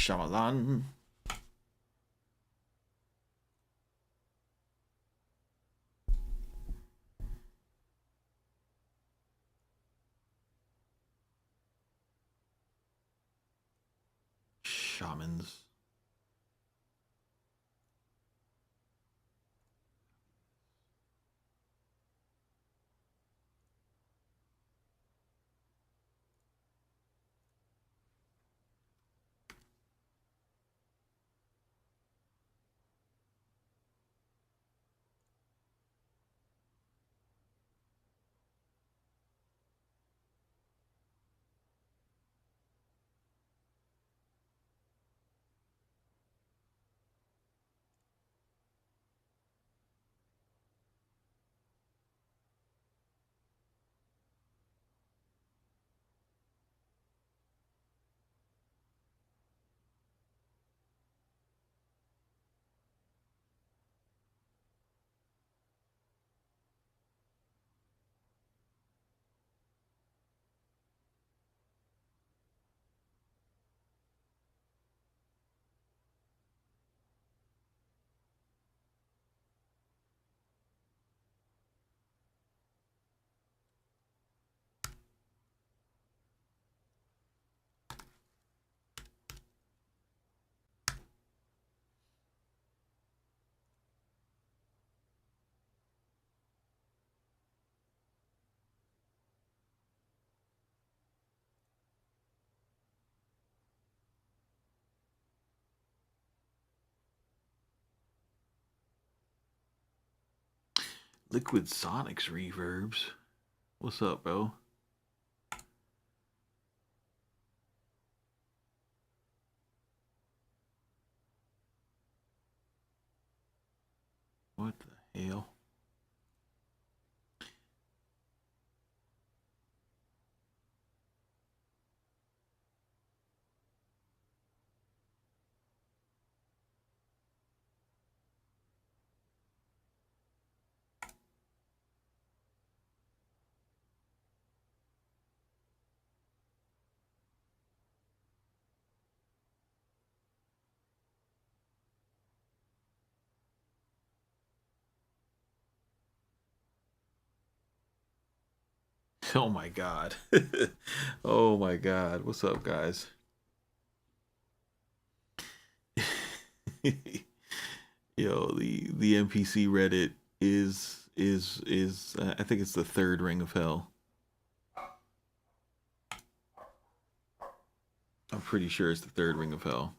Shyamalan. Shamans. Liquid Sonics reverbs. What's up, bro? What the hell? Oh my god. Oh my god. What's up, guys? Yo, the NPC Reddit is I think it's the third ring of hell. I'm pretty sure it's the third ring of hell.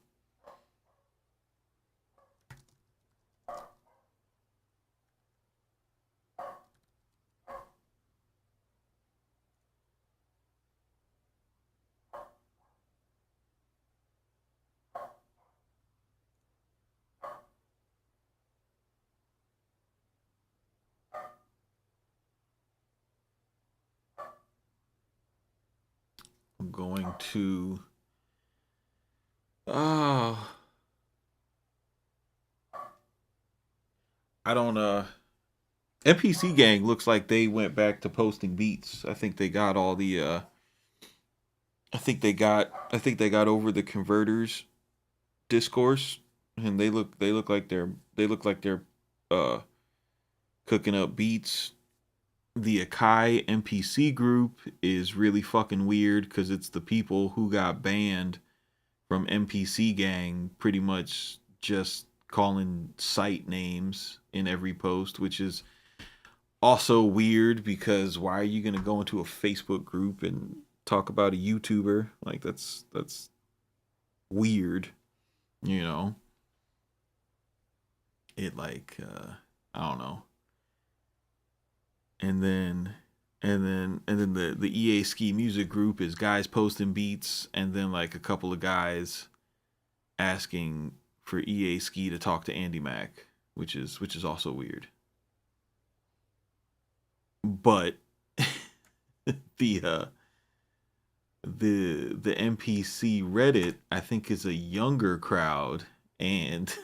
I'm going to oh I don't NPC Gang looks like they went back to posting beats. I think they got all the I think they got over the converters discourse, and they look like they're uh cooking up beats. The Akai NPC group is really fucking weird because it's the people who got banned from NPC Gang pretty much just calling site names in every post, which is also weird because why are you gonna go into a Facebook group and talk about a YouTuber? Like that's weird, you know. It like I don't know. And then the EA Ski Music group is guys posting beats and then like a couple of guys asking for EA Ski to talk to Andy Mack, which is also weird. But the the NPC Reddit I think is a younger crowd, and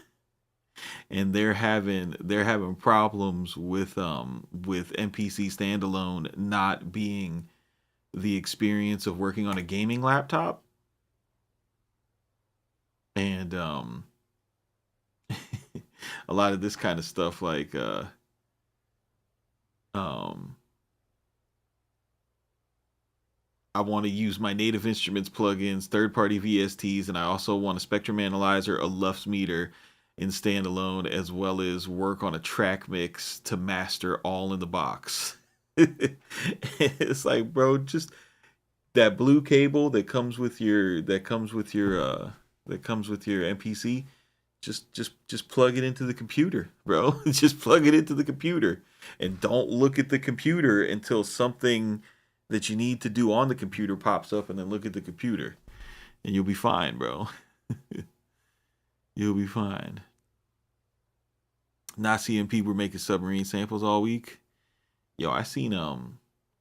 they're having problems with NPC standalone not being the experience of working on a gaming laptop, and a lot of this kind of stuff like um I want to use my Native Instruments plugins, third-party VSTs, and I also want a Spectrum Analyzer, a Lux meter in standalone, as well as work on a track mix to master all in the box. It's like, bro, just that blue cable that comes with your MPC. Just plug it into the computer, bro. Just plug it into the computer, and don't look at the computer until something that you need to do on the computer pops up, and then look at the computer, and you'll be fine, bro. You'll be fine. Not seeing people making submarine samples all week. Yo, I seen a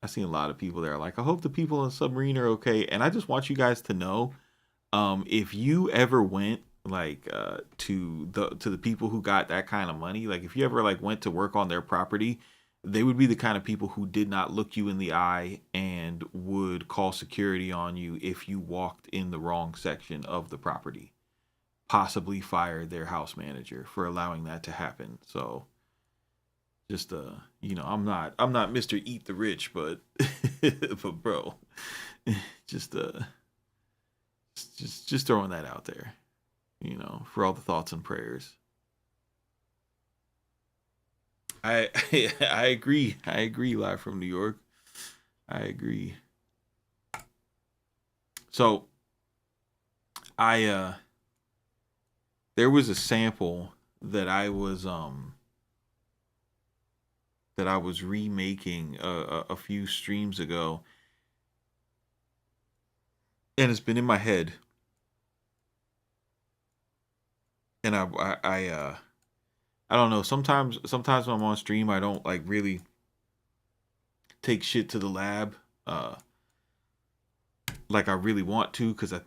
lot of people there. Like, I hope the people on the submarine are okay. And I just want you guys to know, if you ever went like to the people who got that kind of money, like if you ever like went to work on their property, they would be the kind of people who did not look you in the eye and would call security on you if you walked in the wrong section of the property. Possibly fire their house manager for allowing that to happen. So just I'm not Mr. Eat the Rich, but but bro, just just throwing that out there, for all the thoughts and prayers. I I agree. I agree. Live from New York. I agree. So I there was a sample that I was remaking a few streams ago, and it's been in my head, and I don't know. Sometimes when I'm on stream, I don't like really take shit to the lab, uh, like I really want to, because I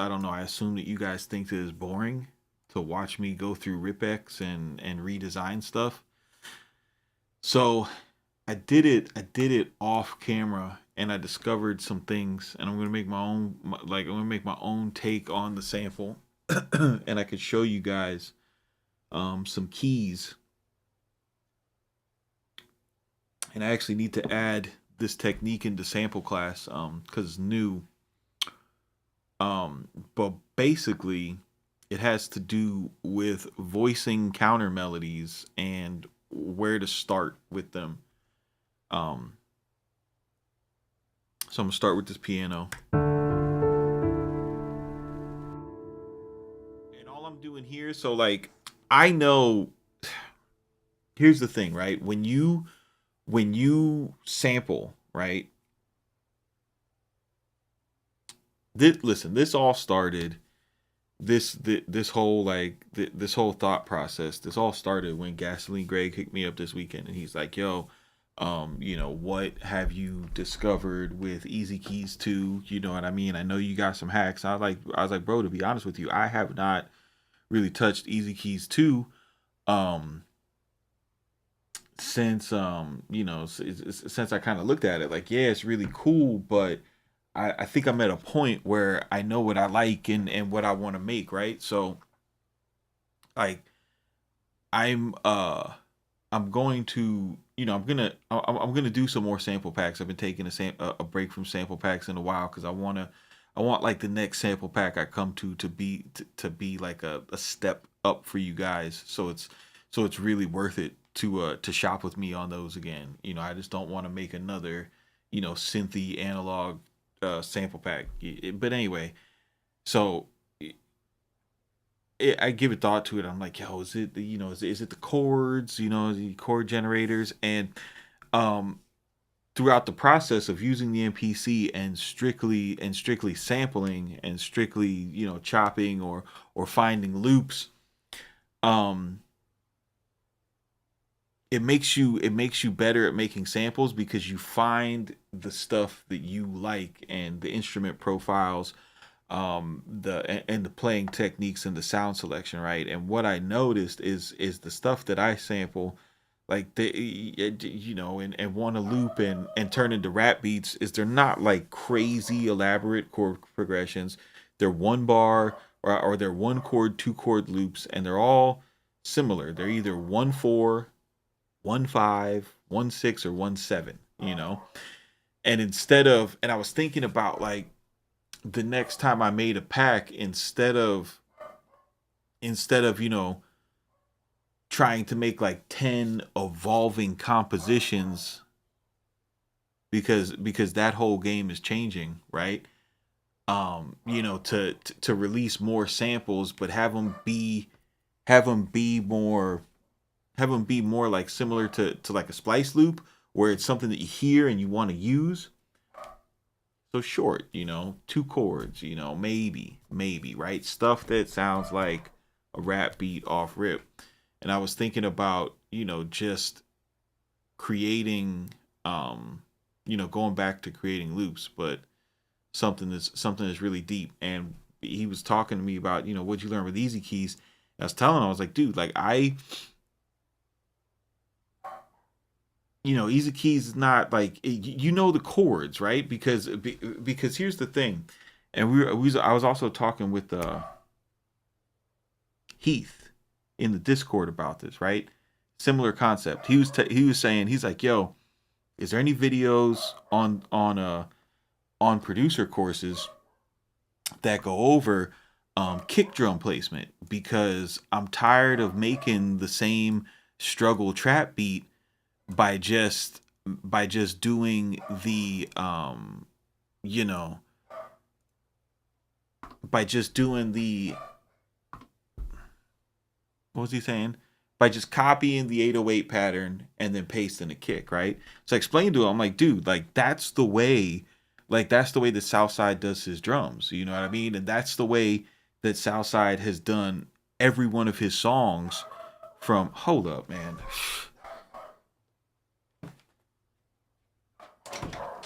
don't know. I assume that you guys think that it's boring to watch me go through ripex and redesign stuff. So I did it off camera, and I discovered some things, and I'm gonna make my own, like I'm gonna make my own take on the sample, and I could show you guys some keys, and I actually need to add this technique into sample class because it's new. But basically, it has to do with voicing counter melodies and where to start with them. Um, so I'm gonna start with this piano, and all I'm doing here. So like, I know. Here's the thing, right? When you sample, right? Listen, this all started. This whole this whole thought process. This all started when Gasoline Greg hit me up this weekend, and he's like, "Yo, what have you discovered with Easy Keys 2? You know what I mean? I know you got some hacks." I was like, bro, to be honest with you, I have not really touched Easy Keys 2 um since since I kind of looked at it. Like, yeah, it's really cool, but I think I'm at a point where I know what I like and what I want to make, right? So like, I'm I'm going to I'm gonna do some more sample packs. I've been taking a break from sample packs in a while because I want like the next sample pack I come to be like a step up for you guys. So it's really worth it to shop with me on those again. I just don't want to make another synthy analog sample pack. But anyway, so I give a thought to it. I'm like, yo, is it is it the chords, the chord generators, and um throughout the process of using the MPC and strictly sampling and strictly chopping or finding loops, um it makes you better at making samples because you find the stuff that you like and the instrument profiles, and the playing techniques and the sound selection, right? And what I noticed is the stuff that I sample, like and want to loop and turn into rap beats, is they're not like crazy elaborate chord progressions. They're one bar or they're 1 chord, 2 chord loops, and they're all similar. They're either 1/4, 1/5, 1/6, or 1/7. And and I was thinking about like the next time I made a pack, instead of trying to make like 10 evolving compositions, because that whole game is changing, right? To release more samples, but have them be more have them be more like similar to like a splice loop, where it's something that you hear and you want to use. So short, 2 chords, maybe, right? Stuff that sounds like a rap beat off rip. And I was thinking about, just creating, going back to creating loops, but something that's really deep. And he was talking to me about, what'd you learn with easy keys? I was telling him, I was like, dude, like easy keys is not like, the chords, right? Because here's the thing, and I was also talking with Heath in the Discord about this, right? Similar concept. He was saying, he's like, yo, is there any videos on producer courses that go over kick drum placement? Because I'm tired of making the same struggle trap beat by just doing the you know by just doing the what was he saying? By just copying the 808 pattern and then pasting a kick, right? So I explained to him, I'm like, dude, that's the way the Southside does his drums. You know what I mean? And that's the way that Southside has done every one of his songs. From hold up, man.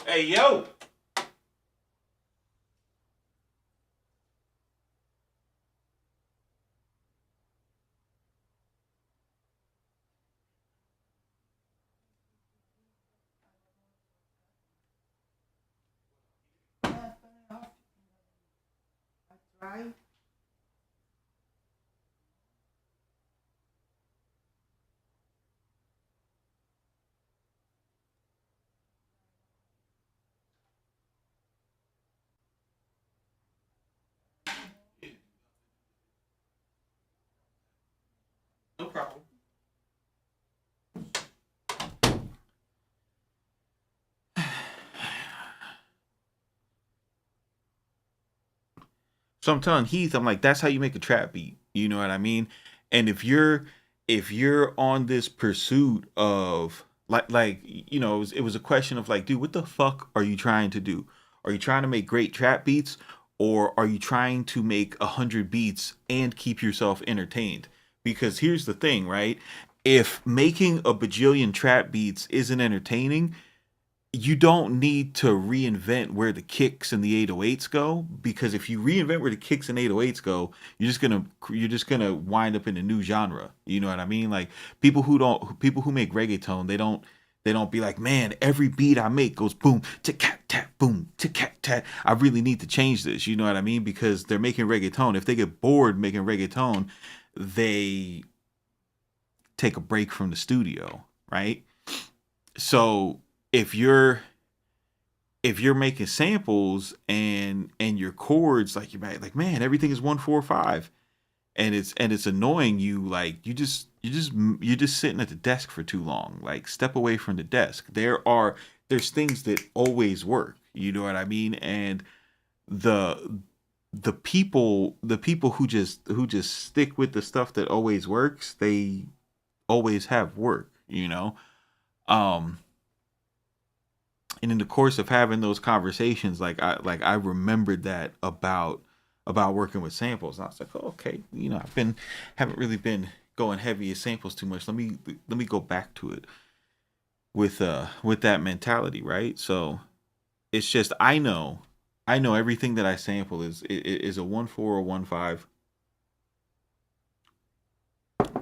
Hey yo. Right. No problem. So I'm telling Heath, I'm like, that's how you make a trap beat. You know what I mean? And if you're on this pursuit of it was a question of like, dude, what the fuck are you trying to do? Are you trying to make great trap beats, or are you trying to make 100 beats and keep yourself entertained? Because here's the thing, right? If making a bajillion trap beats isn't entertaining, you don't need to reinvent where the kicks and the 808s go, because if you reinvent where the kicks and 808s go, you're just gonna wind up in a new genre. You know what I mean? Like, people who make reggaeton, they don't be like, man, every beat I make goes boom, tick cat tat, boom, tick cat tat. I really need to change this. You know what I mean? Because they're making reggaeton. If they get bored making reggaeton, they take a break from the studio, right? So if you're making samples and your chords, like, you're like, man, everything is 145, and it's annoying you, like, you're just sitting at the desk for too long. Like, step away from the desk. There's things that always work. You know what I mean? And the the people who just stick with the stuff that always works, they always have work. um and in the course of having those conversations, like I remembered that about working with samples. And I was like, oh, okay, haven't really been going heavy as samples too much. Let me go back to it with that mentality, right? So it's just, I know everything that I sample is a 1/4, a 1/5,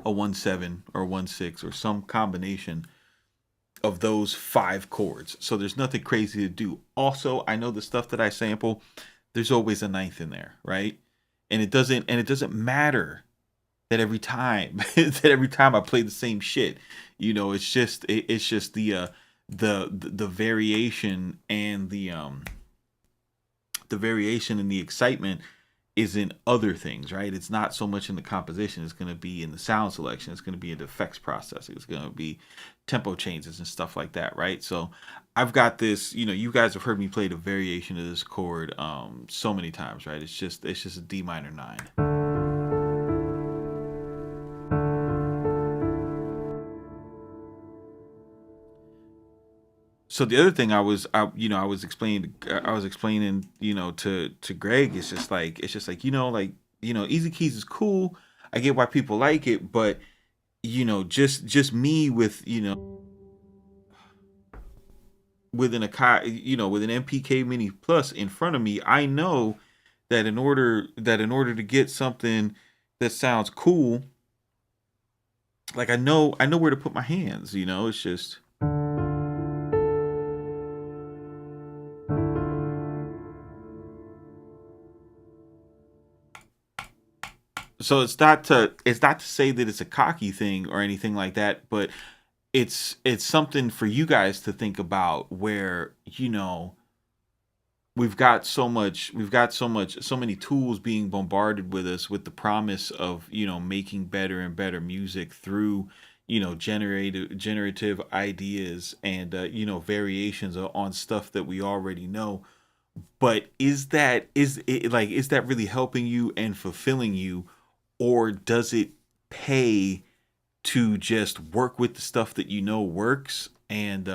a 1/7, or 1/6, or some combination of those 5 chords. So there's nothing crazy to do. Also, I know the stuff that I sample, there's always a ninth in there, right? and it doesn't matter that every time that every time I play the same shit. It's just the variation and the variation and the excitement is in other things, right? It's not so much in the composition. It's going to be in the sound selection. It's going to be in the effects processing. It's going to be tempo changes and stuff like that, right? So I've got this. You guys have heard me play the variation of this chord so many times, right? It's just a D minor nine. So the other thing I was explaining to Greg. It's just like Easy Keys is cool. I get why people like it, but just me with an Akai, with an MPK Mini Plus in front of me. I know that in order to get something that sounds cool, like I know where to put my hands. It's just. So it's not to say that it's a cocky thing or anything like that, but it's something for you guys to think about, where so many tools being bombarded with us with the promise of making better and better music through generative ideas and variations on stuff that we already know. But is that really helping you and fulfilling you, or does it pay to just work with the stuff that works and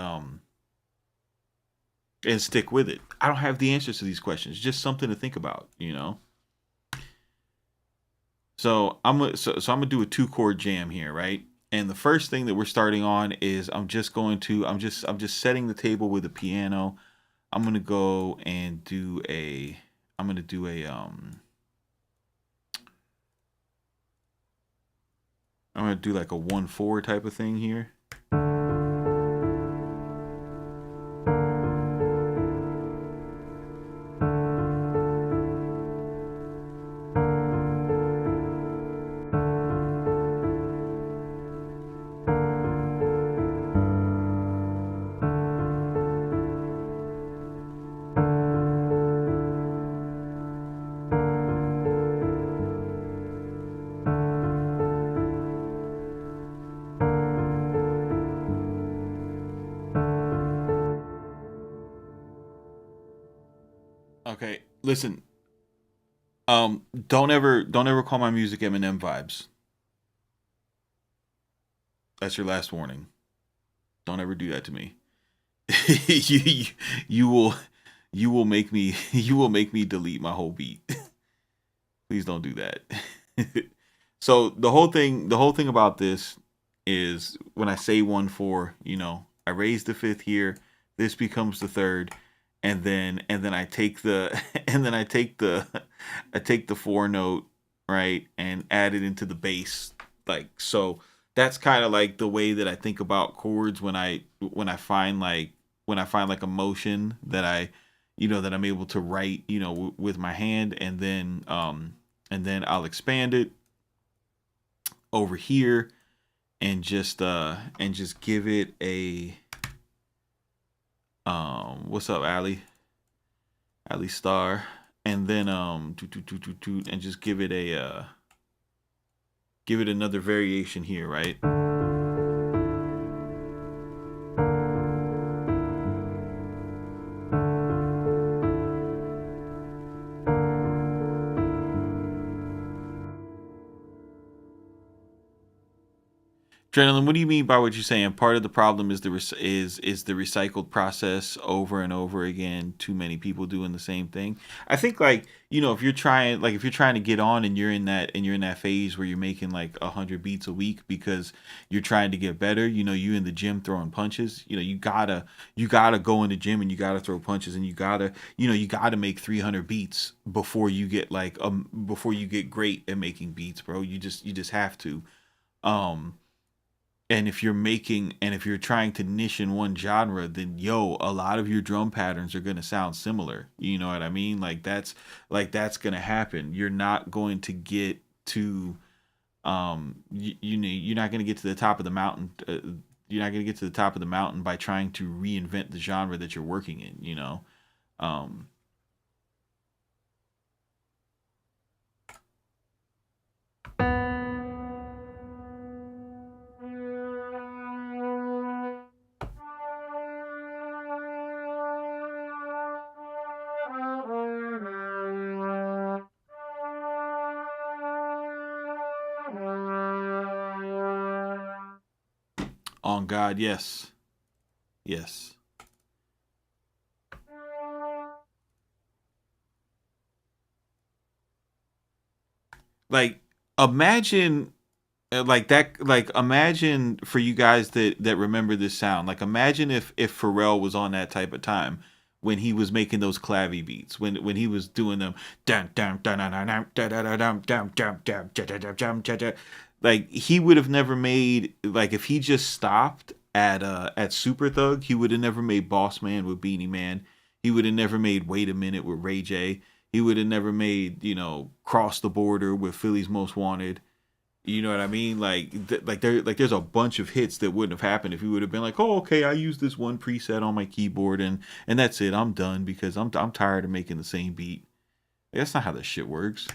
stick with it? I don't have the answers to these questions. Just something to think about. So I'm gonna do a two chord jam here, right? And the first thing that we're starting on is I'm just setting the table with the piano. I'm gonna go and do a I'm gonna do a I'm gonna do like a 1/4 type of thing here. Okay, listen. Don't ever call my music Eminem vibes. That's your last warning. Don't ever do that to me. you you will you will make me delete my whole beat. Please don't do that. So the whole thing about this is, when I say 1/4, I raise the fifth here. This becomes the third, and then I take the and then I take the four note, right, and add it into the bass. Like, so that's kind of like the way that I think about chords when I find like a motion that I'm able to write, with my hand, and then I'll expand it over here, and just give it a what's up, Ali Star, and then and just give it another variation here, right? Adrenaline, what do you mean by what you're saying? Part of the problem is the recycled process over and over again. Too many people doing the same thing. I think, like, if you're trying to get on, and you're in that phase where you're making like 100 beats a week because you're trying to get better. You in the gym throwing punches. You gotta go in the gym, and you gotta throw punches, and you gotta make 300 beats before you get great at making beats, bro. You just have to. Um And if you're trying to niche in one genre, then a lot of your drum patterns are going to sound similar. You know what I mean? That's going to happen. You're not going to get to you're not going to get to the top of the mountain. You're not going to get to the top of the mountain by trying to reinvent the genre that you're working in. Um, on God, yes, yes. Like imagine like that like imagine for you guys that remember this sound, like imagine if Pharrell was on that type of time when he was making those clavy beats, when he was doing them dun, dun, dun, dun, dun, dun, dun, dun, dun, dun, dun, dun, dun, dun, dun, dun, dun. Like he would have never made, like if he just stopped at Super Thug, he would have never made Boss Man with Beanie Man. He would have never made Wait a Minute with Ray J. He would have never made, Cross the Border with Philly's Most Wanted. You know what I mean? There's a bunch of hits that wouldn't have happened if he would have been like, "Oh, okay, I use this one preset on my keyboard and that's it. I'm done because I'm tired of making the same beat." That's not how this shit works.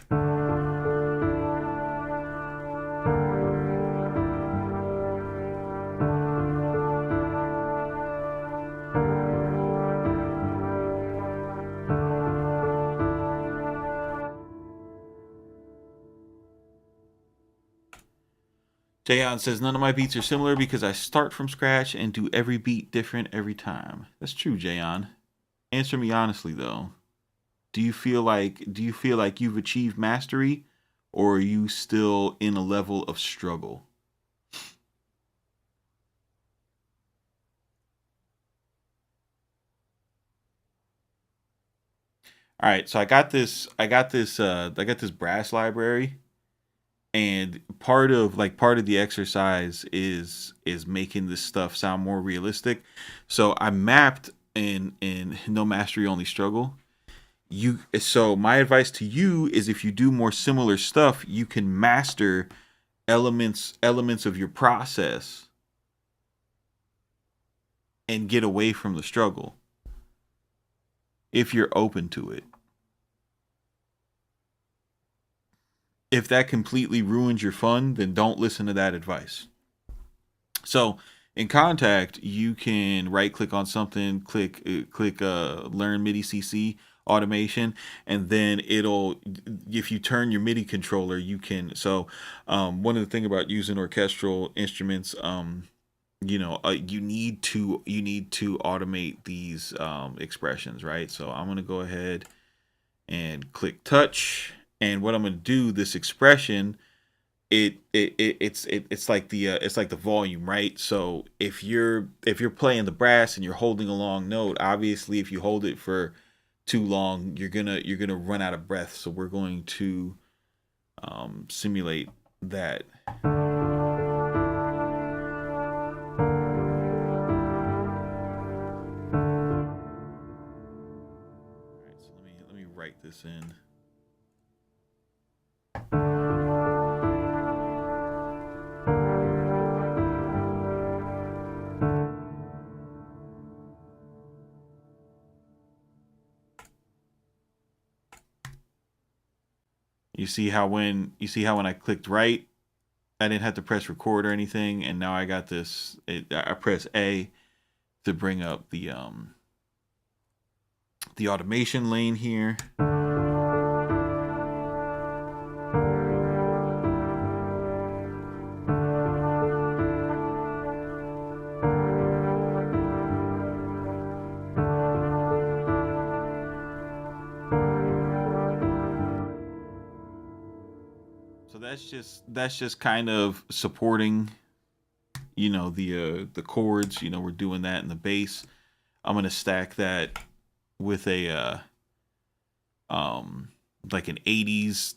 Jayon says none of my beats are similar because I start from scratch and do every beat different every time. That's true, Jayon. Answer me honestly though. Do you feel like you've achieved mastery, or are you still in a level of struggle? All right, so I got this brass library, and part of the exercise is making this stuff sound more realistic. So I mapped in no mastery only struggle. So my advice to you is, if you do more similar stuff, you can master elements of your process and get away from the struggle if you're open to it. If that completely ruins your fun, then don't listen to that advice. So in Contact, you can right click on something, click Learn MIDI CC automation, and then it'll, if you turn your MIDI controller, you can. So one of the things about using orchestral instruments, you need to automate these expressions, right? So I'm gonna go ahead and click touch, and what I'm gonna do, this expression, it's like the volume, right? So if you're playing the brass and you're holding a long note, obviously if you hold it for too long, you're gonna run out of breath. So we're going to simulate that. All right, so let me write this in. You see how when I clicked right, I didn't have to press record or anything, and now I got this. I press A to bring up the automation lane here. So that's just kind of supporting, the chords. We're doing that in the bass. I'm gonna stack that with a um like an 80s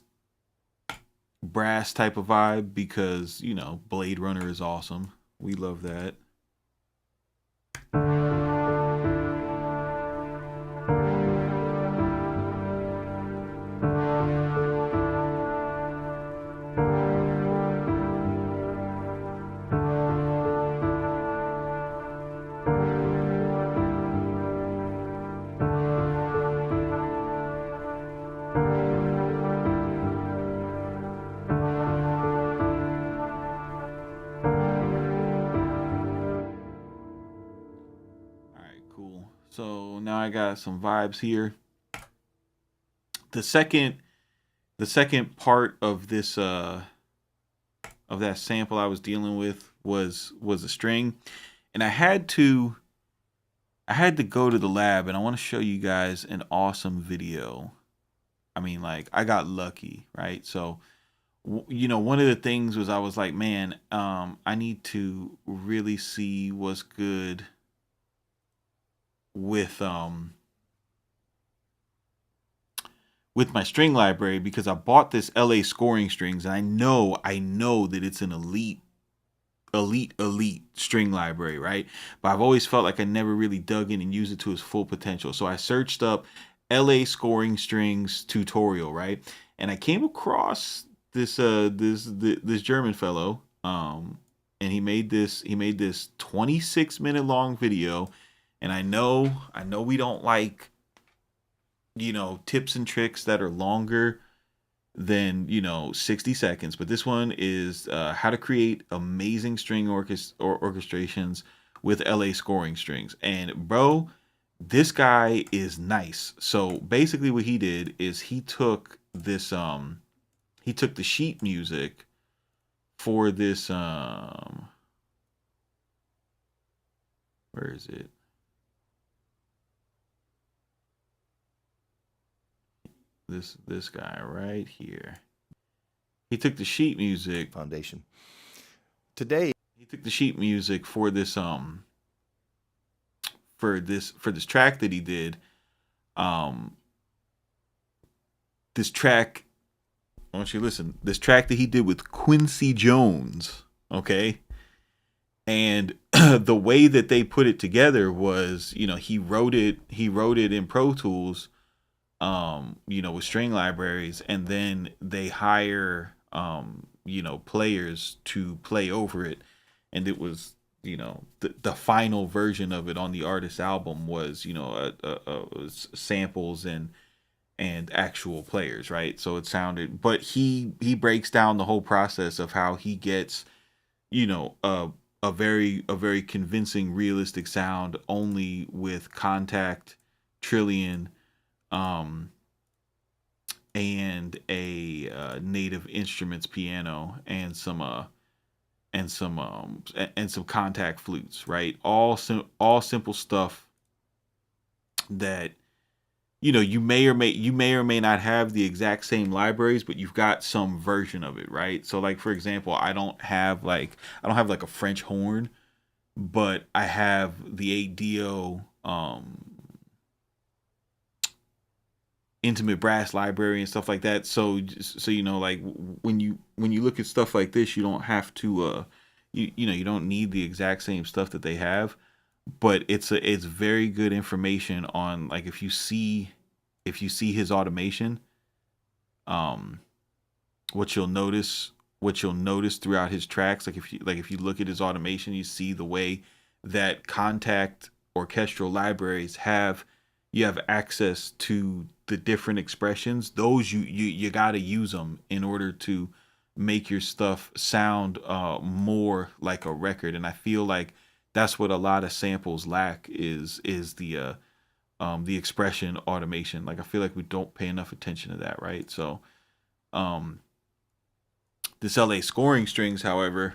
brass type of vibe, because Blade Runner is awesome. We love that. All right, cool. So now I got some vibes here. The second the second part of this of that sample I was dealing with was a string, and I had to go to the lab, and I want to show you guys an awesome video. I mean, like, I got lucky, right? So you know, one of the things was I was like, man, I need to really see what's good with with my string library, because I bought this LA scoring strings, and I know that it's an elite string library, right? But I've always felt like I never really dug in and used it to its full potential. So I searched up LA scoring strings tutorial, right? And I came across this German fellow, and he made this 26-minute long video. And I know we don't like, you know, tips and tricks that are longer than, you know, 60 seconds, but this one is how to create amazing string orchestrations with LA scoring strings. And bro, this guy is nice. So basically what he did is he took the sheet music for this where is it? This guy right here. He took the sheet music foundation. Today he took the sheet music for this for this track that he did. Um this track, I want you to listen. This track that he did with Quincy Jones, okay? And the way that they put it together was, you know, he wrote it in Pro Tools, you know, with string libraries, and then they hire you know, players to play over it. And it was, you know, the final version of it on the artist's album was, you know, samples and actual players, right? So it sounded, but he breaks down the whole process of how he gets, you know, a very convincing, realistic sound only with Contact, Trillion, um, and a Native Instruments piano, and some Contact flutes, right? All simple stuff that, you know, you may or may not have the exact same libraries, but you've got some version of it, right? So like, for example, I don't have like a French horn, but I have the ADO intimate brass library and stuff like that. So you know, like, when you look at stuff like this, you don't have to you know, you don't need the exact same stuff that they have, but it's very good information on, like, if you see his automation, um what you'll notice throughout his tracks, like, if you look at his automation, you see the way that Contact orchestral libraries have, you have access to the different expressions. Those you got to use them in order to make your stuff sound more like a record. And I feel like that's what a lot of samples lack, is the expression automation. Like, I feel like we don't pay enough attention to that, right? So this LA scoring strings, however,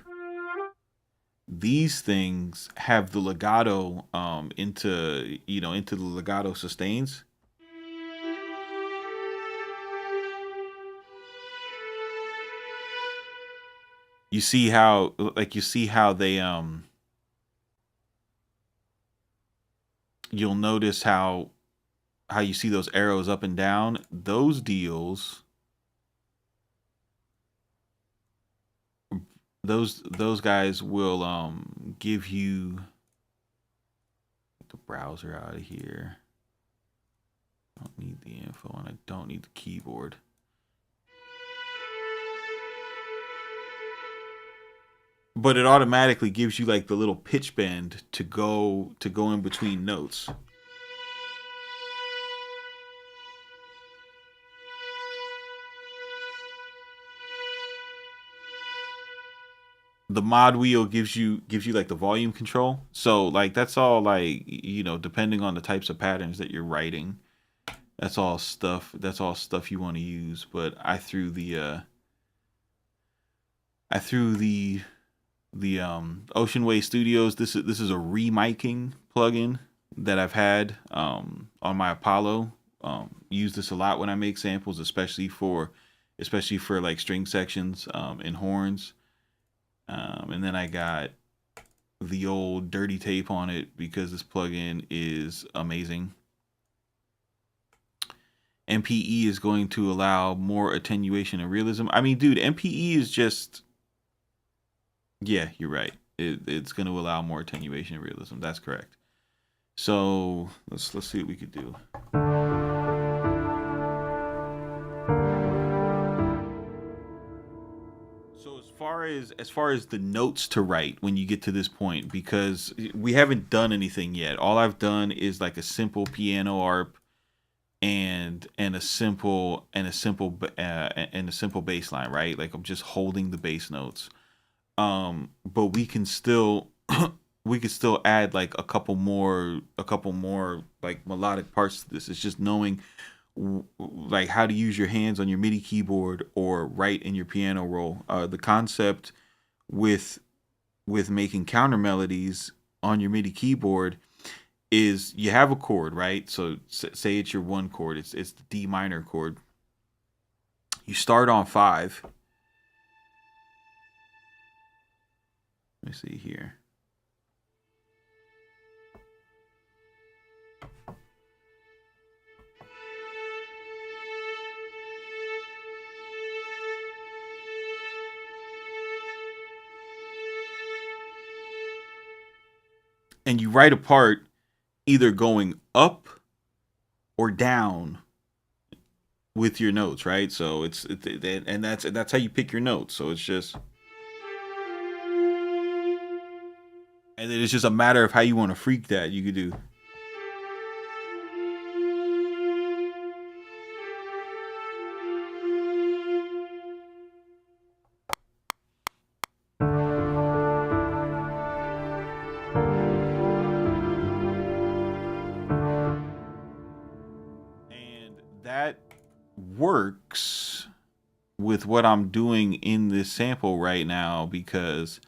these things have the legato into, you know, into the legato sustains. You see how, like, they you'll notice how you see those arrows up and down. Those deals, those guys will give you the browser out of here. I don't need the info and I don't need the keyboard. But it automatically gives you like the little pitch bend to go in between notes. The mod wheel gives you like the volume control. So like that's all like, you know, depending on the types of patterns that you're writing. That's all stuff you want to use. But I threw the Ocean Way Studios. This is a remiking plugin that I've had on my Apollo. Use this a lot when I make samples, especially for like string sections and horns. And then I got the old dirty tape on it because this plugin is amazing. MPE is going to allow more attenuation and realism. I mean, dude, MPE is just, yeah, you're right. It's going to allow more attenuation and realism. That's correct. So let's see what we could do. So as far as the notes to write when you get to this point, because we haven't done anything yet. All I've done is like a simple piano arp and a simple bass line, right? Like I'm just holding the bass notes. But we can still we could still add like a couple more like melodic parts to this. It's just knowing like how to use your hands on your MIDI keyboard or write in your piano roll. The concept with making counter melodies on your MIDI keyboard is you have a chord, right? So say it's your one chord. It's the D minor chord. You start on 5. Let me see here. And you write a part either going up or down with your notes, right? So and that's how you pick your notes. So it's just, and then it's just a matter of how you want to freak that. You could do. And that works with what I'm doing in this sample right now because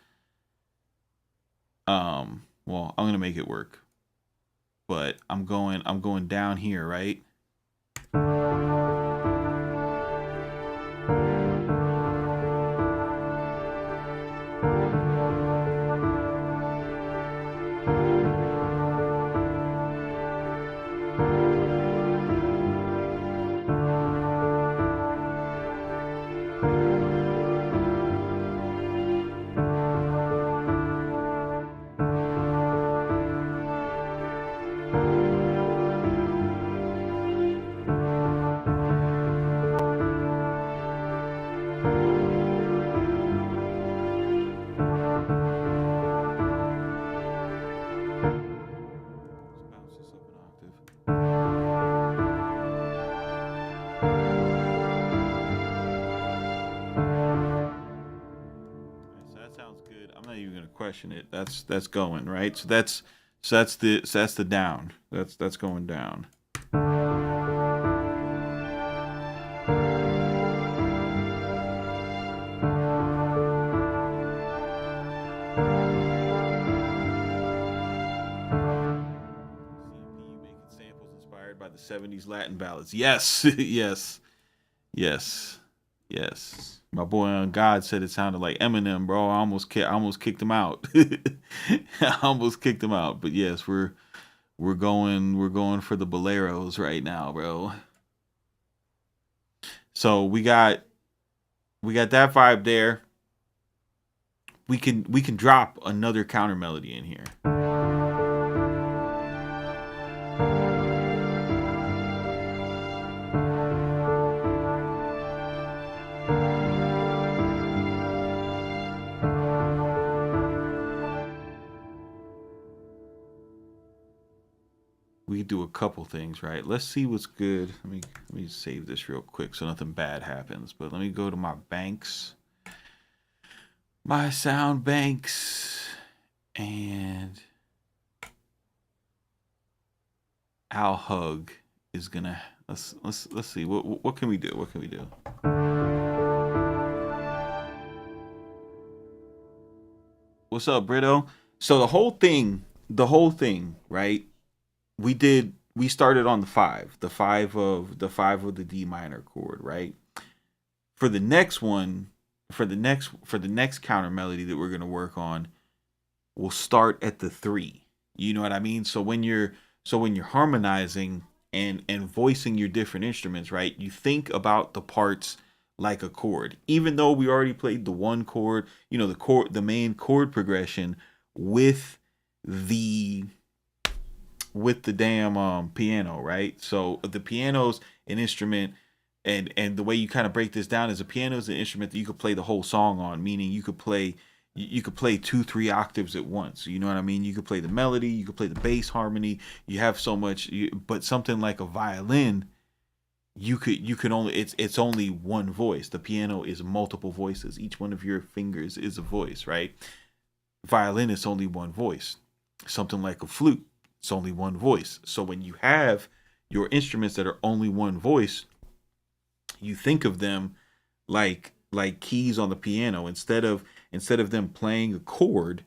well, I'm gonna make it work. But I'm going down here, right? Question it. That's going right. So that's the down. That's going down. CMP making samples inspired by the 70s Latin ballads. Yes, yes. My boy on God said it sounded like Eminem, bro. I almost kicked him out. I almost kicked him out. But yes, we're going for the boleros right now, bro. So we got that vibe there. we can drop another counter melody in here. We do a couple things, right? Let's see what's good. Let me save this real quick so nothing bad happens. But let me go to my banks, my sound banks, and Al Hug is gonna let's see what can we do? What can we do? What's up, Brito? So the whole thing, right? We started on the five of the D minor chord, right? For the next one, for the next counter melody that we're gonna work on, we'll start at the three. You know what I mean? So when you're harmonizing and voicing your different instruments, right? You think about the parts like a chord. Even though we already played the one chord, the main chord progression with the damn piano, right? So the piano's an instrument, and the way you kind of break this down is a piano is an instrument that you could play the whole song on, meaning you could play 2-3 octaves at once. You know what I mean? You could play the melody, you could play the bass harmony. You have so much, but something like a violin, you could only it's only one voice. The piano is multiple voices. Each one of your fingers is a voice, right? Violin is only one voice. Something like a flute, it's only one voice. So when you have your instruments that are only one voice, you think of them like keys on the piano. Instead of them playing a chord,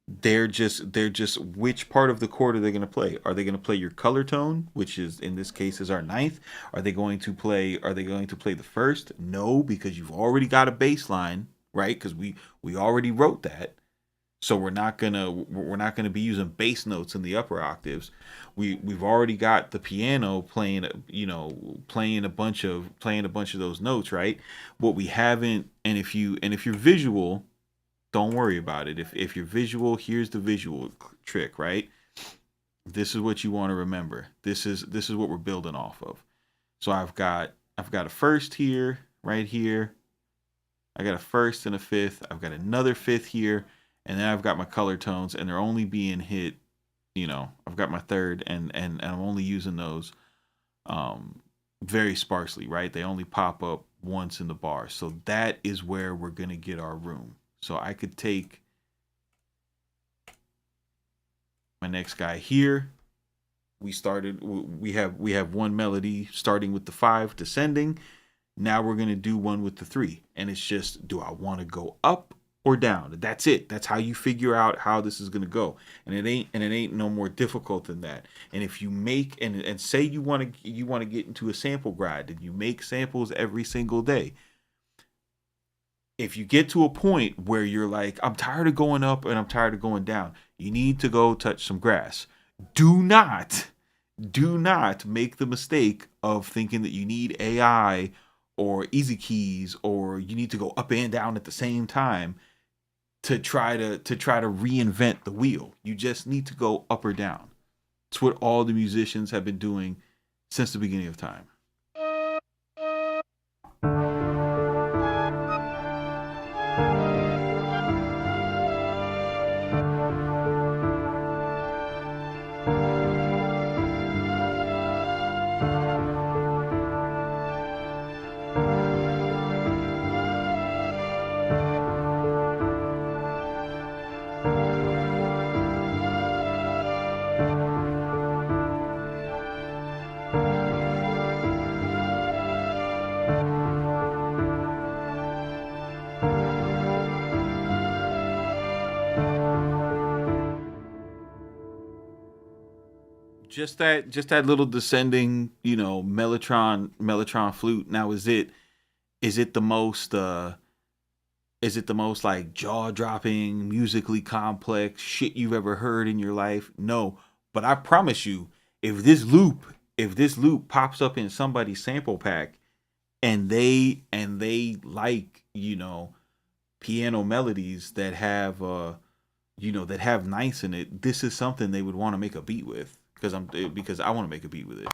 they're just which part of the chord are they going to play? Are they going to play your color tone, which is in this case is our ninth? Are they going to play the first? No, because you've already got a bass line, right? Because we already wrote that. So we're not gonna be using bass notes in the upper octaves. We've already got the piano playing, playing a bunch of those notes, right? What we haven't, and if you're visual, don't worry about it. If you're visual, here's the visual trick, right? This is what you want to remember. This is what we're building off of. So I've got a first here, right here. I got a first and a fifth. I've got another fifth here, and then I've got my color tones, and they're only being hit. I've got my third, and I'm only using those very sparsely, right? They only pop up once in the bar, so that is where we're gonna get our room. So I could take my next guy here. We have one melody starting with the five descending. Now we're gonna do one with the three, and it's just, do I want to go up or down? That's it. That's how you figure out how this is gonna go, and it ain't no more difficult than that. And if you make and say you want to get into a sample grind, and you make samples every single day, if you get to a point where you're like, I'm tired of going up and I'm tired of going down, you need to go touch some grass. Do not make the mistake of thinking that you need AI or easy keys, or you need to go up and down at the same time to try to reinvent the wheel. You just need to go up or down. It's what all the musicians have been doing since the beginning of time. Just that little descending, mellotron flute. Now, is it the most like jaw dropping, musically complex shit you've ever heard in your life? No, but I promise you, if this loop pops up in somebody's sample pack, and they like, piano melodies that have that have nice in it, this is something they would want to make a beat with, because I want to make a beat with it.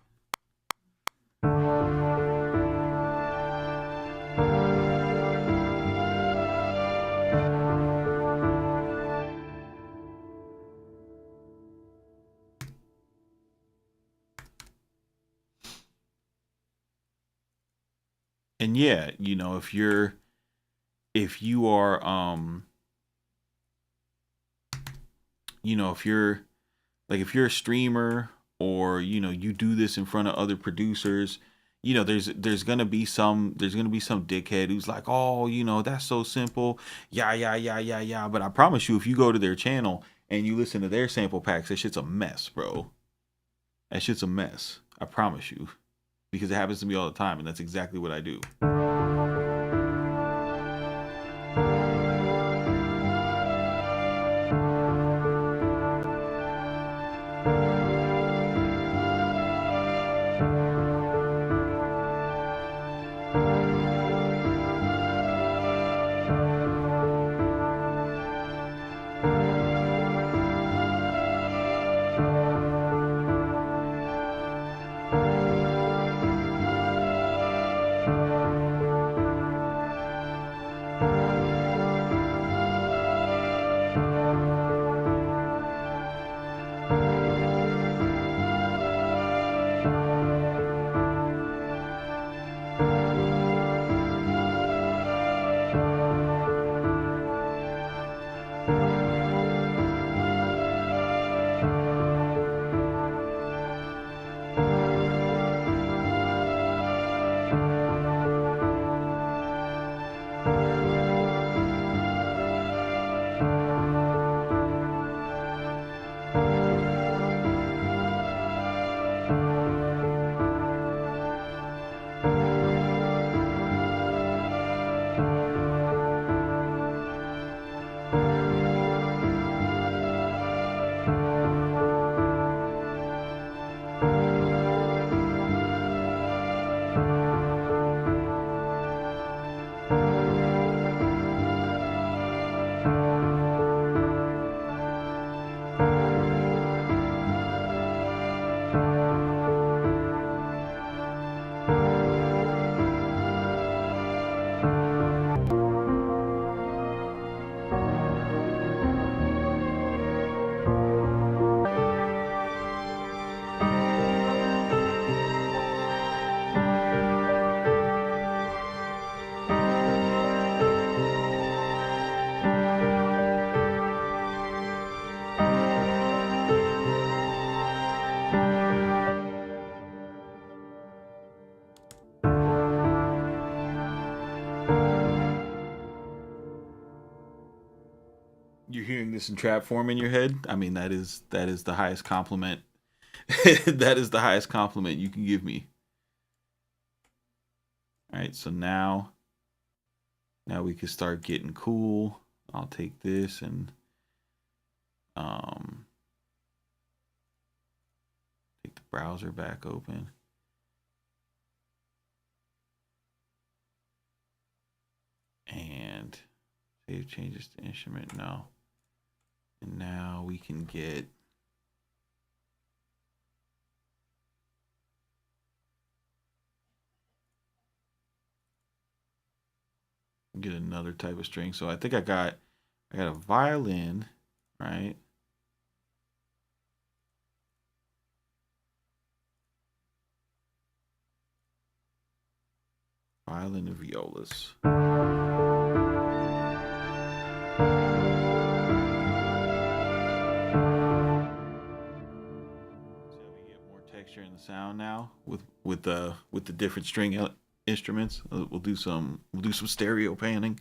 And yeah, if you are if you're if you're a streamer, or you do this in front of other producers, there's gonna be some dickhead who's like, oh, that's so simple, yeah, yeah, yeah, yeah, yeah. But I promise you, if you go to their channel and you listen to their sample packs, that shit's a mess, bro. That shit's a mess. I promise you, because it happens to me all the time, and that's exactly what I do. You're hearing this in trap form in your head. I mean, that is the highest compliment. That is the highest compliment you can give me. All right, so now we can start getting cool. I'll take this and um take the browser back open. And save changes to instrument. No. And now we can get another type of string. So I think I got a violin, right? Violin and violas. So we get more texture in the sound now with the different string instruments. We'll do some stereo panning.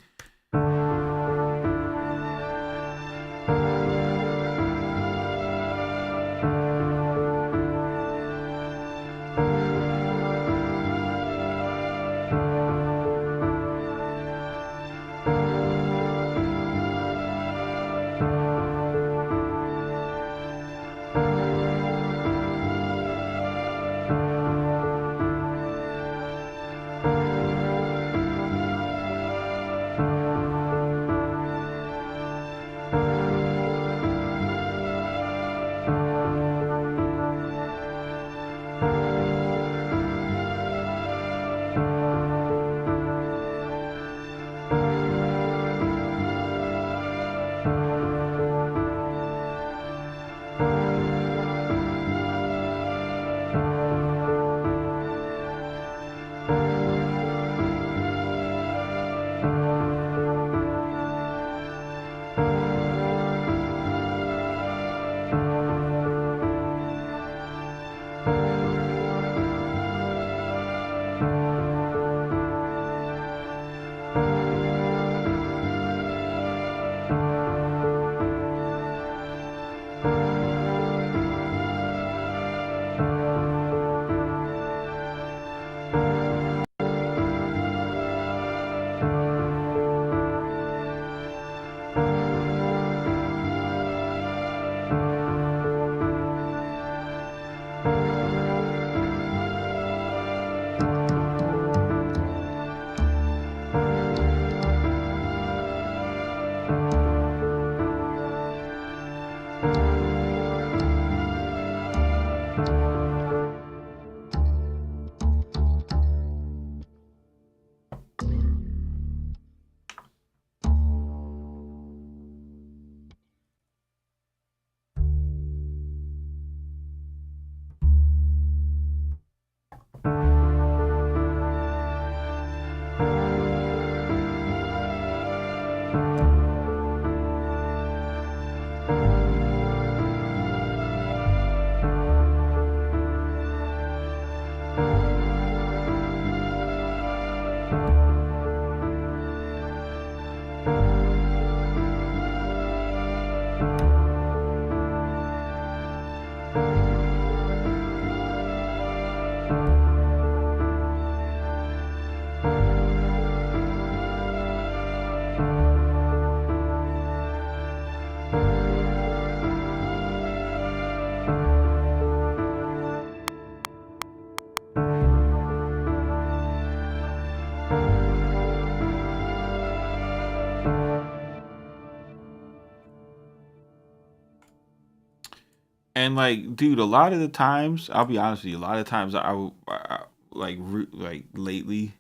And like, dude, a lot of the times, I'll be honest with you, a lot of times like like lately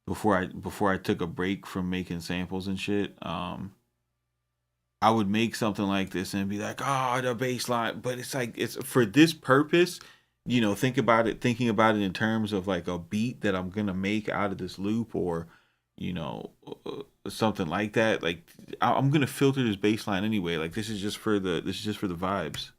before I took a break from making samples and shit, I would make something like this and be like, oh, the bass line, but it's like it's for this purpose. Thinking about it in terms of like a beat that I'm gonna make out of this loop, or you know, something like that. Like I'm gonna filter this bass line anyway. Like this is just for the vibes.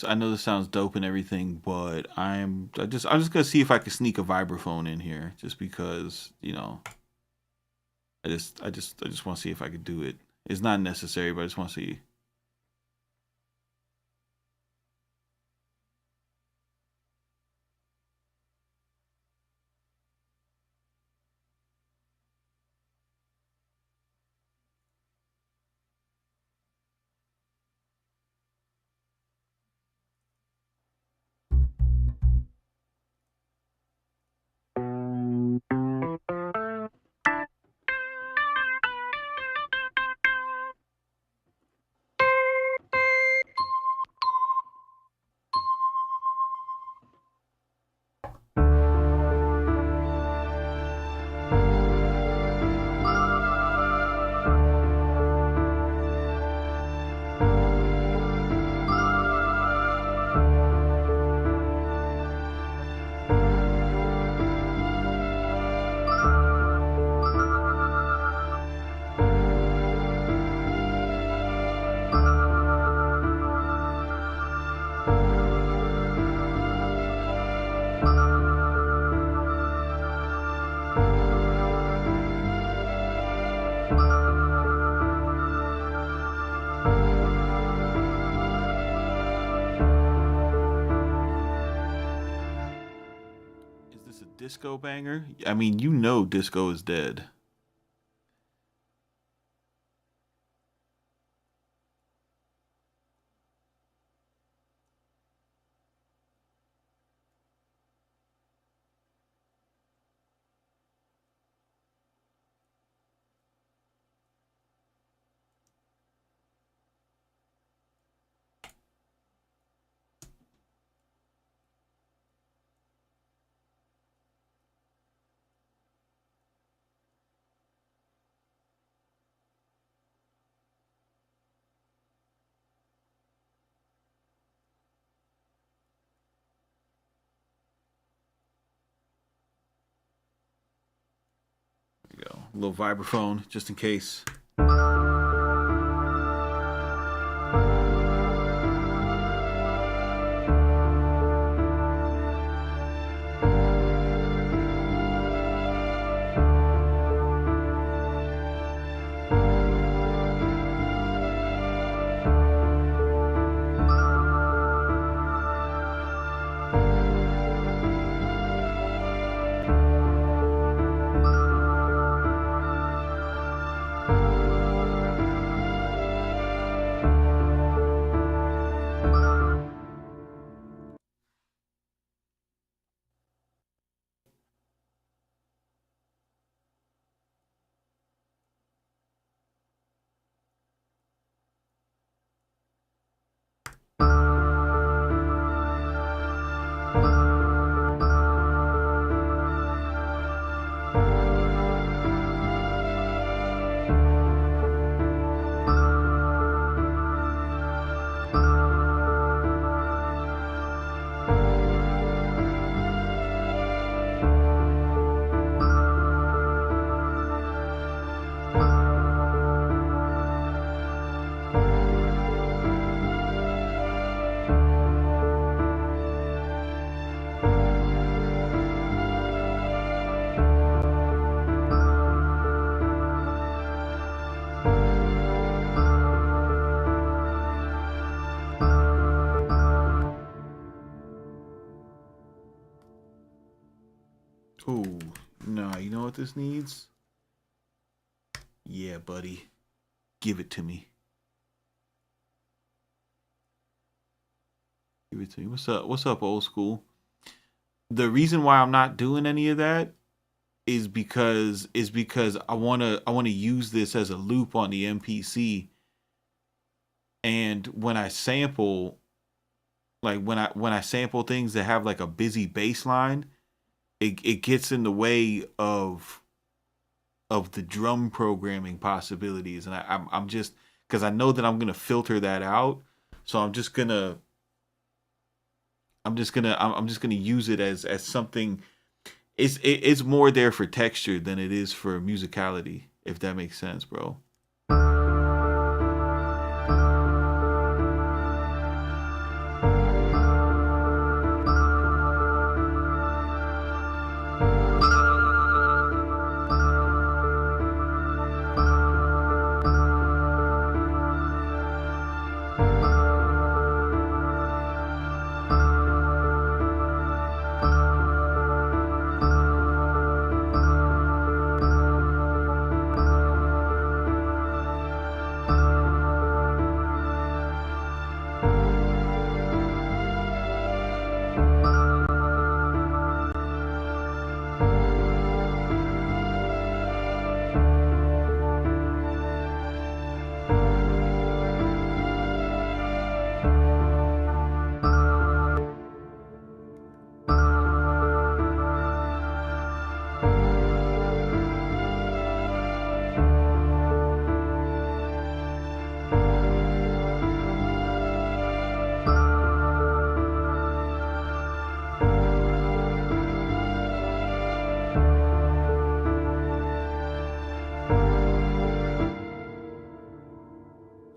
I know this sounds dope and everything, but I'm just gonna see if I can sneak a vibraphone in here, just because I just want to see if I could do it. It's not necessary, but I just want to see. Is this a disco banger? I mean, disco is dead. There you go. A little vibraphone just in case. Ooh, nah, you know what this needs? Yeah, buddy. Give it to me. Give it to me. What's up? What's up, old school? The reason why I'm not doing any of that is because I wanna use this as a loop on the MPC, and when I sample, like when I sample things that have like a busy bass line, it gets in the way of the drum programming possibilities, and I'm just, because I know that I'm gonna filter that out, so I'm just gonna use it as something. It's more there for texture than it is for musicality, if that makes sense, bro.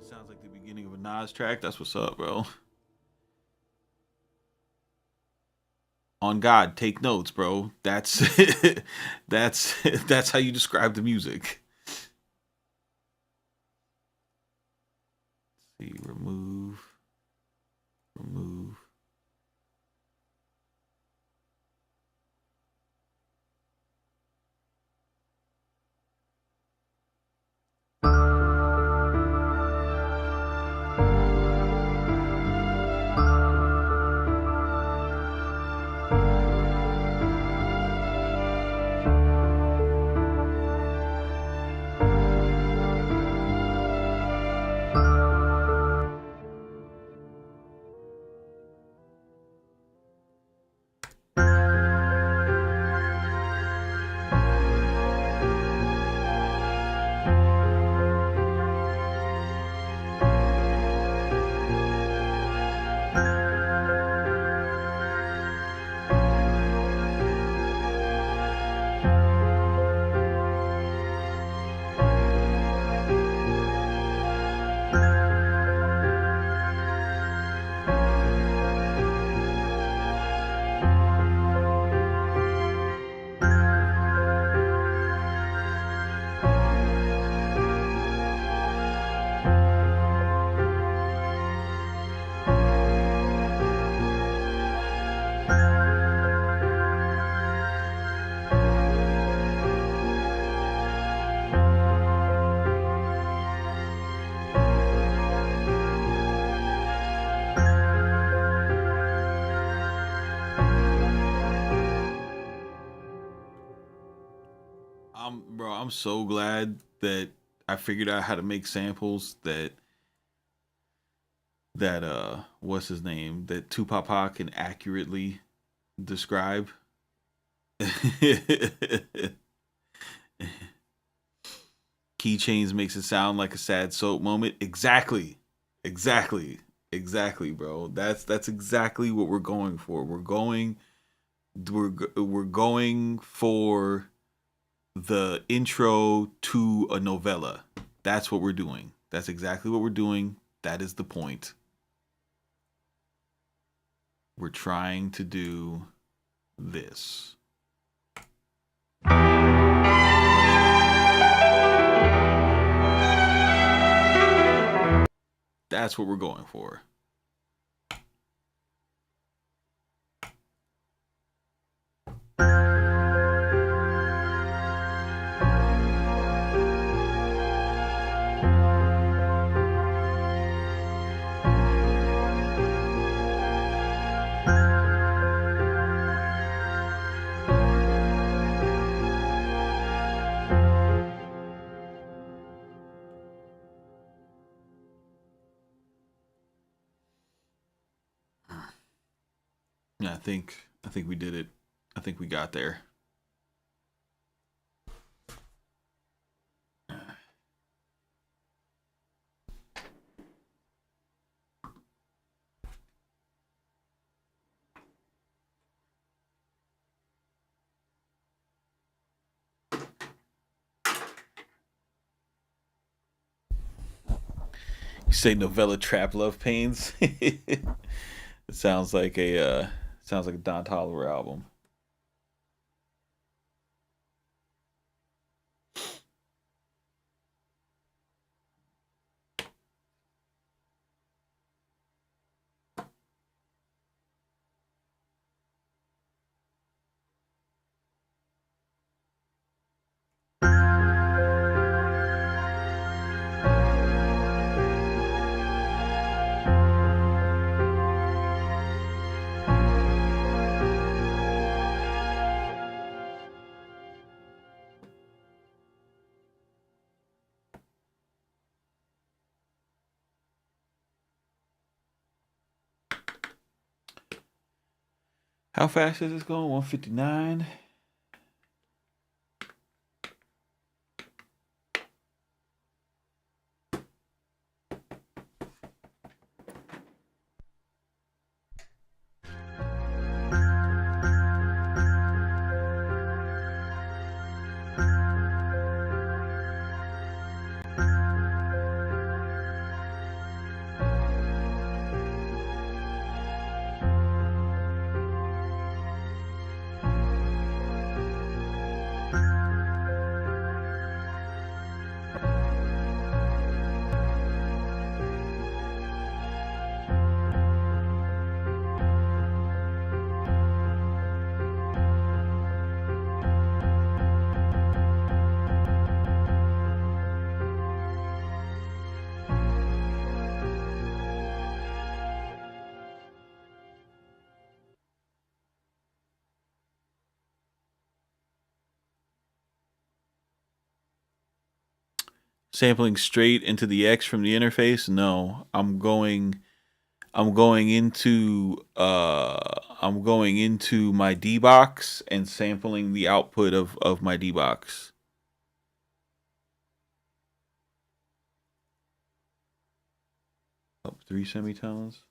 Sounds like the beginning of a Nas track. That's what's up, bro. On God, take notes, bro. That's that's how you describe the music. Let's see, remove. Bro, I'm so glad that I figured out how to make samples that what's his name, that Tupapa can accurately describe. Keychains makes it sound like a sad soap moment. Exactly. Exactly. Exactly, bro. That's exactly what we're going for. We're going for the intro to a novella. That's what we're doing. That's exactly what we're doing. That is the point. We're trying to do this. That's what we're going for. Yeah, I think we did it. I think we got there. You say novella trap love pains. It sounds like a Don Tolliver album. How fast is this going? 159. Sampling straight into the X from the interface? No, I'm going into my D box and sampling the output of my D box. Up 3 semitones.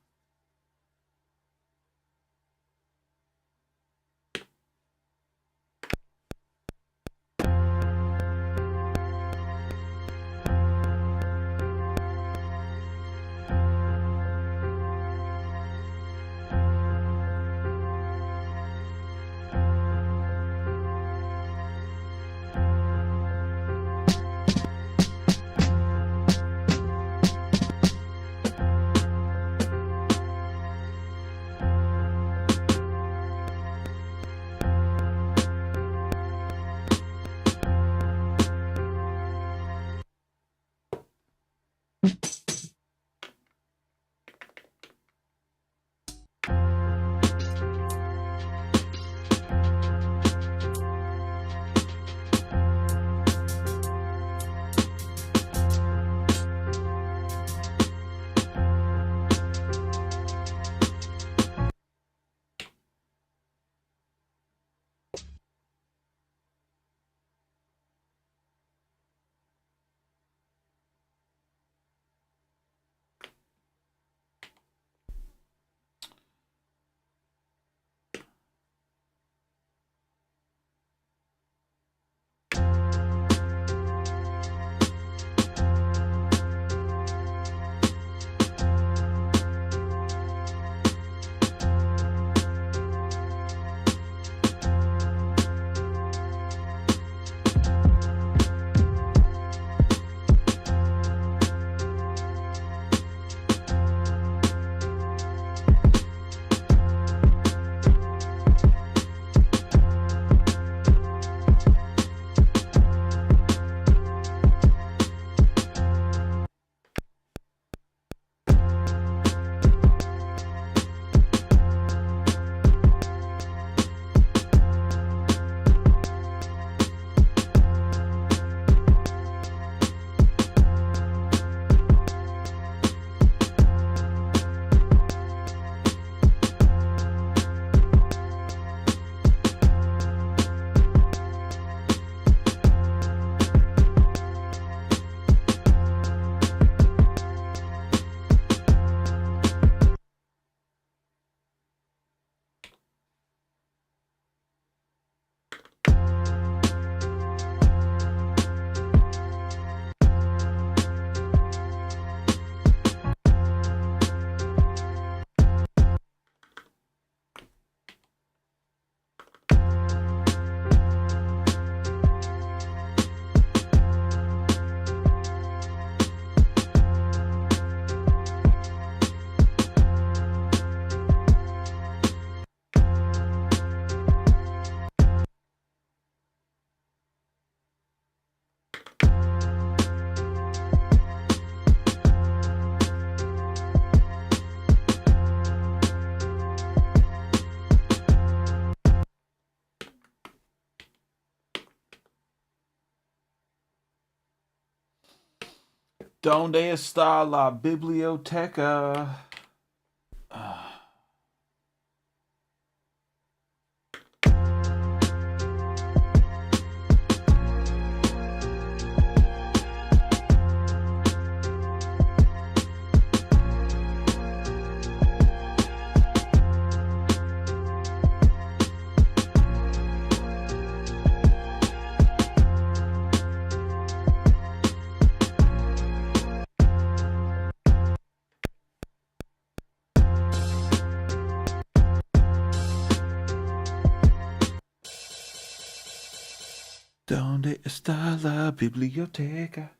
Donde está la biblioteca? ¿Dónde está la biblioteca?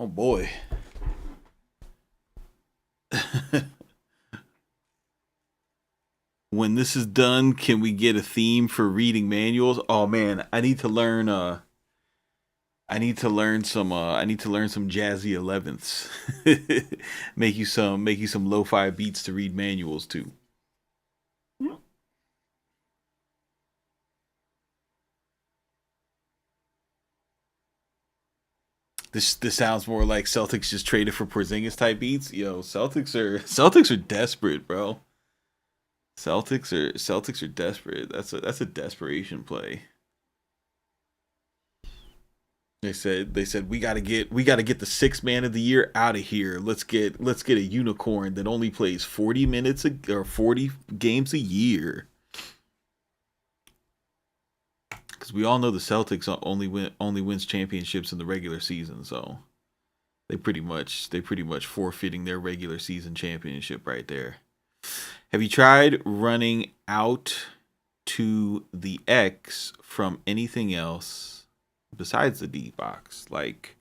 Oh boy. When this is done, can we get a theme for reading manuals? Oh man, I need to learn I need to learn some jazzy 11ths. Make you some lo-fi beats to read manuals to. This sounds more like Celtics just traded for Porzingis type beats. Yo, Celtics are desperate, bro. Celtics are desperate. That's a desperation play. They said we gotta get the sixth man of the year out of here. Let's get a unicorn that only plays 40 minutes or 40 games a year. Because we all know the Celtics only wins championships in the regular season, so they pretty much forfeiting their regular season championship right there. Have you tried running out to the X from anything else besides the D box, like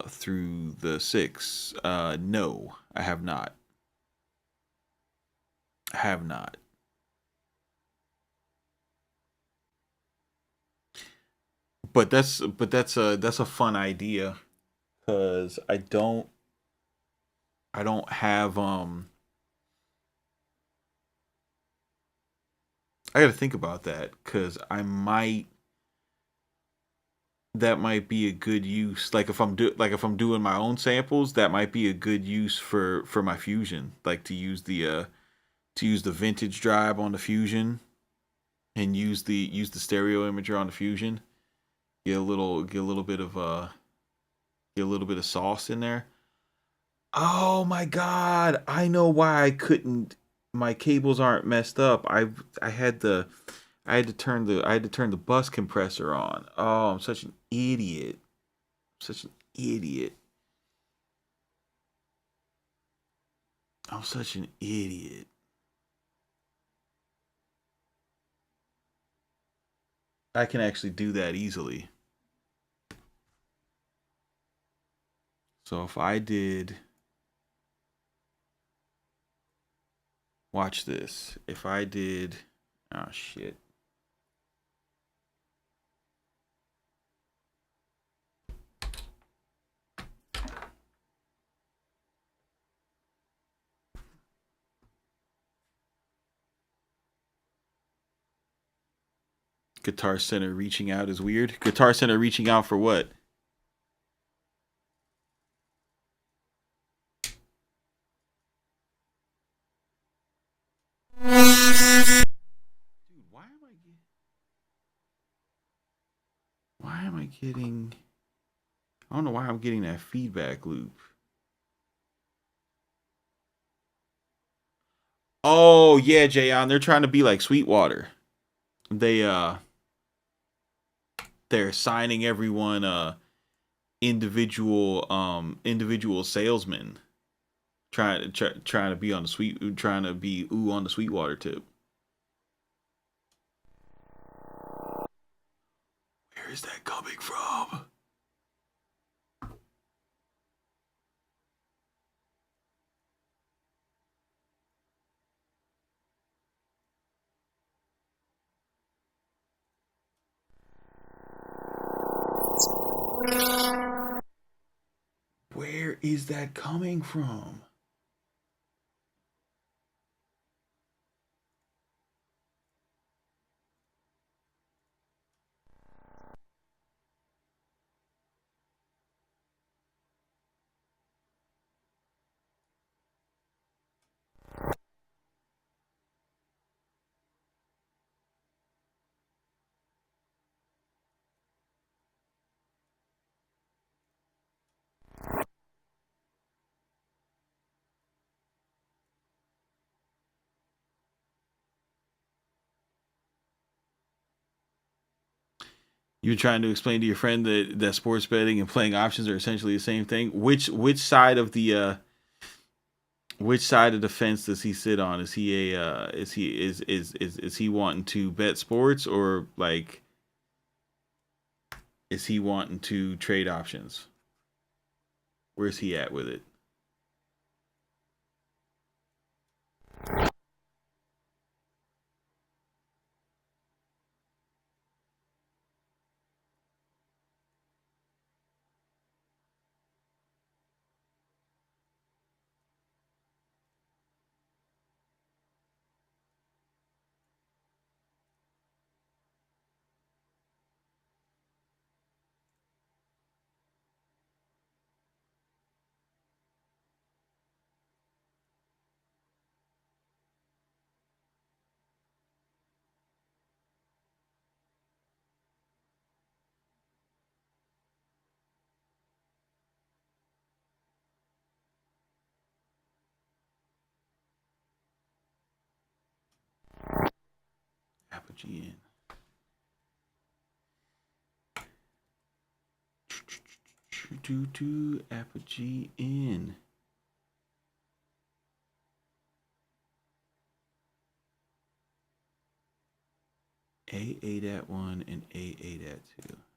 through the six? No, I have not. I have not. But that's a fun idea because I don't have I got to think about that because I might that might be a good use. Like if I'm doing my own samples, that might be a good use for my fusion. Like to use the vintage drive on the fusion and use the stereo imager on the fusion. Get a little bit of get a little bit of sauce in there. Oh my god, I know why I couldn't. My cables aren't messed up. I had the I had to turn the bus compressor on. Oh, I'm such an idiot. Such an idiot. I'm such an idiot. I can actually do that easily. So if I did watch this. If I did oh shit. Guitar Center reaching out is weird. Guitar Center reaching out for what? Dude, why am I getting I don't know why I'm getting that feedback loop. Oh yeah, Jayon, they're trying to be like Sweetwater. They they're assigning everyone individual salesmen trying to be on the trying to be ooh on the Sweetwater tip. Where is that coming from? Where is that coming from? You're trying to explain to your friend that sports betting and playing options are essentially the same thing. Which side of the fence does he sit on? Is he a is he wanting to bet sports or like is he wanting to trade options? Where's he at with it? Apogee in. Apogee in. A8 at 1 and A8 at 2.